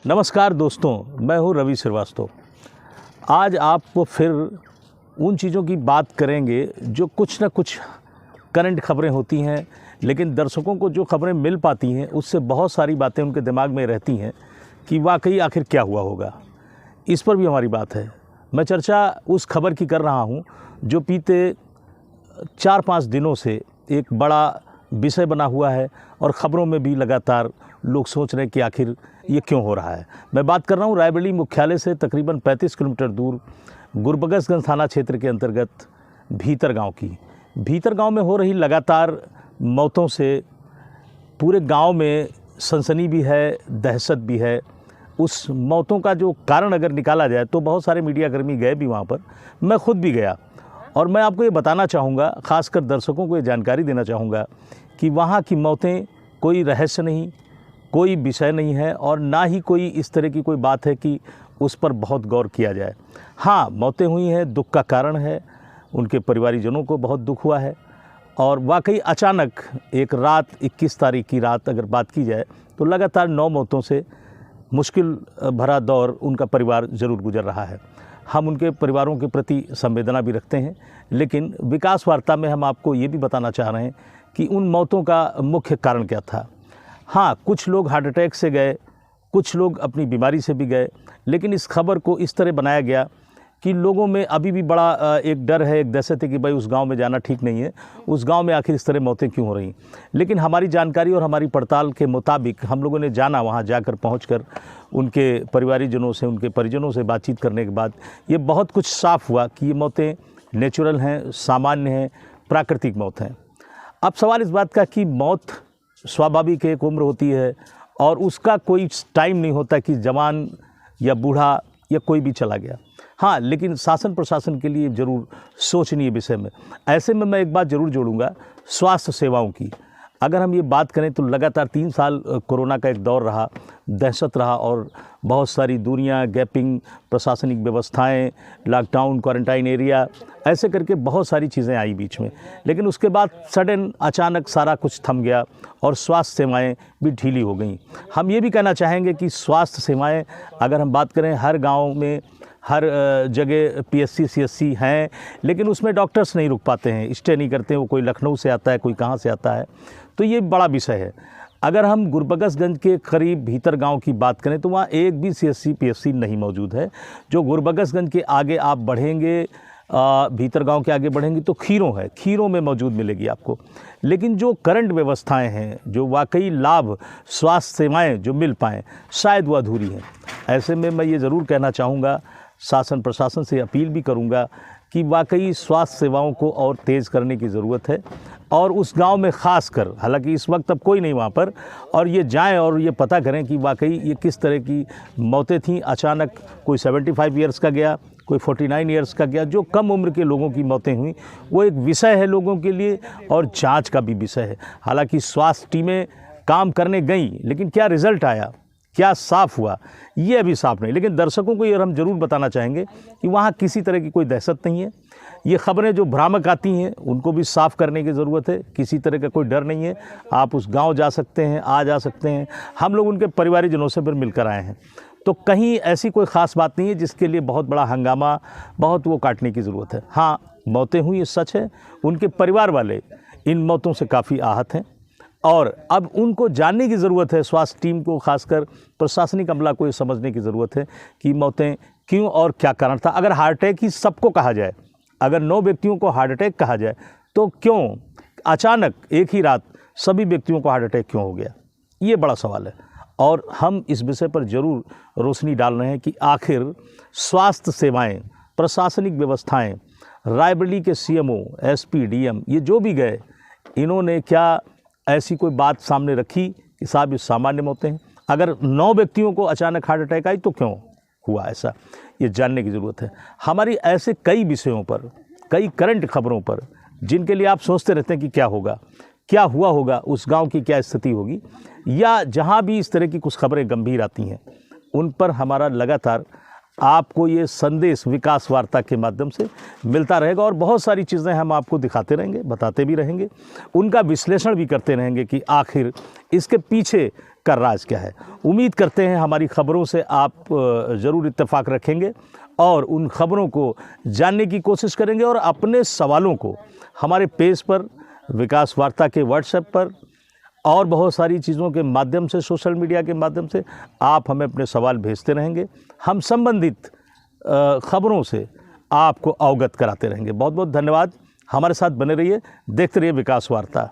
नमस्कार दोस्तों, मैं हूं रवि श्रीवास्तव। आज आपको फिर उन चीज़ों की बात करेंगे जो कुछ ना कुछ करंट खबरें होती हैं, लेकिन दर्शकों को जो खबरें मिल पाती हैं उससे बहुत सारी बातें उनके दिमाग में रहती हैं कि वाकई आखिर क्या हुआ होगा। इस पर भी हमारी बात है। मैं चर्चा उस खबर की कर रहा हूं जो बीते 4-5 दिनों से एक बड़ा विषय बना हुआ है और ख़बरों में भी लगातार लोग सोच रहे हैं कि आखिर ये क्यों हो रहा है। मैं बात कर रहा हूँ रायबरेली मुख्यालय से तकरीबन 35 किलोमीटर दूर गुरबगसगंज थाना क्षेत्र के अंतर्गत भीतर गांव की। भीतर गांव में हो रही लगातार मौतों से पूरे गांव में सनसनी भी है, दहशत भी है। उस मौतों का जो कारण अगर निकाला जाए तो बहुत सारे मीडियाकर्मी गए भी वहाँ पर, मैं खुद भी गया और मैं आपको ये बताना चाहूँगा, ख़ासकर दर्शकों को ये जानकारी देना चाहूँगा कि वहाँ की मौतें कोई रहस्य नहीं, कोई विषय नहीं है और ना ही कोई इस तरह की कोई बात है कि उस पर बहुत गौर किया जाए। हाँ, मौतें हुई हैं, दुख का कारण है, उनके परिवारीजनों को बहुत दुख हुआ है और वाकई अचानक एक रात 21 तारीख की रात अगर बात की जाए तो लगातार 9 मौतों से मुश्किल भरा दौर उनका परिवार ज़रूर गुजर रहा है। हम उनके परिवारों के प्रति संवेदना भी रखते हैं, लेकिन विकास वार्ता में हम आपको ये भी बताना चाह रहे हैं कि उन मौतों का मुख्य कारण क्या था। हाँ, कुछ लोग हार्ट अटैक से गए, कुछ लोग अपनी बीमारी से भी गए, लेकिन इस खबर को इस तरह बनाया गया कि लोगों में अभी भी बड़ा एक डर है, एक दहशत है कि भाई उस गांव में जाना ठीक नहीं है, उस गांव में आखिर इस तरह मौतें क्यों हो रही। लेकिन हमारी जानकारी और हमारी पड़ताल के मुताबिक हम लोगों ने जाना, वहां जाकर पहुंचकर उनके परिवारीजनों से, उनके परिजनों से बातचीत करने के बाद ये बहुत कुछ साफ़ हुआ कि ये मौतें नेचुरल हैं, सामान्य हैं, प्राकृतिक मौत हैं। अब सवाल इस बात का कि मौत स्वाभाविक एक उम्र होती है और उसका कोई टाइम नहीं होता कि जवान या बूढ़ा या कोई भी चला गया। हाँ, लेकिन शासन प्रशासन के लिए ज़रूर सोचनीय विषय में। ऐसे में मैं एक बात ज़रूर जोड़ूंगा, स्वास्थ्य सेवाओं की। अगर हम ये बात करें तो लगातार 3 साल कोरोना का एक दौर रहा, दहशत रहा और बहुत सारी दूरियां, गैपिंग, प्रशासनिक व्यवस्थाएं, लॉकडाउन, क्वारंटाइन एरिया, ऐसे करके बहुत सारी चीज़ें आई बीच में। लेकिन उसके बाद सडन अचानक सारा कुछ थम गया और स्वास्थ्य सेवाएं भी ढीली हो गई। हम ये भी कहना चाहेंगे कि स्वास्थ्य सेवाएं अगर हम बात करें, हर गाँव में हर जगह PSC CSC हैं, लेकिन उसमें डॉक्टर्स नहीं रुक पाते हैं, स्टे नहीं करते हैं। वो कोई लखनऊ से आता है, कोई कहाँ से आता है, तो ये बड़ा विषय है। अगर हम गुरबगसगंज के करीब भीतर गांव की बात करें तो वहाँ एक भी CSC PSC नहीं मौजूद है। जो गुरबगसगंज के आगे आप बढ़ेंगे, भीतर गांव के आगे बढ़ेंगे तो खीरों है, खीरों में मौजूद मिलेगी आपको। लेकिन जो करंट व्यवस्थाएं हैं, जो वाकई लाभ, स्वास्थ्य सेवाएं जो मिल पाएँ, शायद वो अधूरी हैं। ऐसे में मैं ये ज़रूर कहना चाहूँगा, शासन प्रशासन से अपील भी करूंगा कि वाकई स्वास्थ्य सेवाओं को और तेज़ करने की ज़रूरत है और उस गांव में ख़ास कर, हालांकि इस वक्त अब कोई नहीं वहां पर, और ये जाएं और ये पता करें कि वाकई ये किस तरह की मौतें थीं। अचानक कोई 75 ईयर्स का गया, कोई 49 ईयर्स का गया। जो कम उम्र के लोगों की मौतें हुई वो एक विषय है लोगों के लिए और जाँच का भी विषय है। हालाँकि स्वास्थ्य टीमें काम करने गईं, लेकिन क्या रिज़ल्ट आया, क्या साफ़ हुआ, ये अभी साफ़ नहीं। लेकिन दर्शकों को ये हम ज़रूर बताना चाहेंगे कि वहाँ किसी तरह की कोई दहशत नहीं है। ये ख़बरें जो भ्रामक आती हैं उनको भी साफ़ करने की ज़रूरत है। किसी तरह का कोई डर नहीं है। आप उस गांव जा सकते हैं, आ जा सकते हैं। हम लोग उनके परिवारीजनों से फिर मिलकर आए हैं, तो कहीं ऐसी कोई ख़ास बात नहीं है जिसके लिए बहुत बड़ा हंगामा, बहुत वो काटने की ज़रूरत है। हाँ, मौतें हुई, ये सच है। उनके परिवार वाले इन मौतों से काफ़ी आहत हैं और अब उनको जानने की ज़रूरत है। स्वास्थ्य टीम को, खासकर प्रशासनिक अमला को ये समझने की ज़रूरत है कि मौतें क्यों और क्या कारण था। अगर हार्ट अटैक ही सबको कहा जाए, अगर 9 व्यक्तियों को हार्ट अटैक कहा जाए, तो क्यों अचानक एक ही रात सभी व्यक्तियों को हार्ट अटैक क्यों हो गया, ये बड़ा सवाल है। और हम इस विषय पर ज़रूर रोशनी डाल रहे हैं कि आखिर स्वास्थ्य सेवाएँ, प्रशासनिक व्यवस्थाएँ, रायबरेली के CMO, SP, DM, ये जो भी गए, इन्होंने क्या ऐसी कोई बात सामने रखी कि साहब ये सामान्य मौतें हैं? अगर 9 व्यक्तियों को अचानक हार्ट अटैक आई तो क्यों हुआ ऐसा, ये जानने की ज़रूरत है। हमारी ऐसे कई विषयों पर, कई करंट खबरों पर, जिनके लिए आप सोचते रहते हैं कि क्या होगा, क्या हुआ होगा, उस गांव की क्या स्थिति होगी, या जहां भी इस तरह की कुछ खबरें गंभीर आती हैं, उन पर हमारा लगातार आपको ये संदेश विकास वार्ता के माध्यम से मिलता रहेगा और बहुत सारी चीज़ें हम आपको दिखाते रहेंगे, बताते भी रहेंगे, उनका विश्लेषण भी करते रहेंगे कि आखिर इसके पीछे का राज क्या है। उम्मीद करते हैं हमारी खबरों से आप ज़रूर इत्तेफाक रखेंगे और उन खबरों को जानने की कोशिश करेंगे और अपने सवालों को हमारे पेज पर, विकास वार्ता के व्हाट्सएप पर और बहुत सारी चीज़ों के माध्यम से, सोशल मीडिया के माध्यम से आप हमें अपने सवाल भेजते रहेंगे। हम संबंधित खबरों से आपको अवगत कराते रहेंगे। बहुत बहुत धन्यवाद। हमारे साथ बने रहिए, देखते रहिए विकास वार्ता।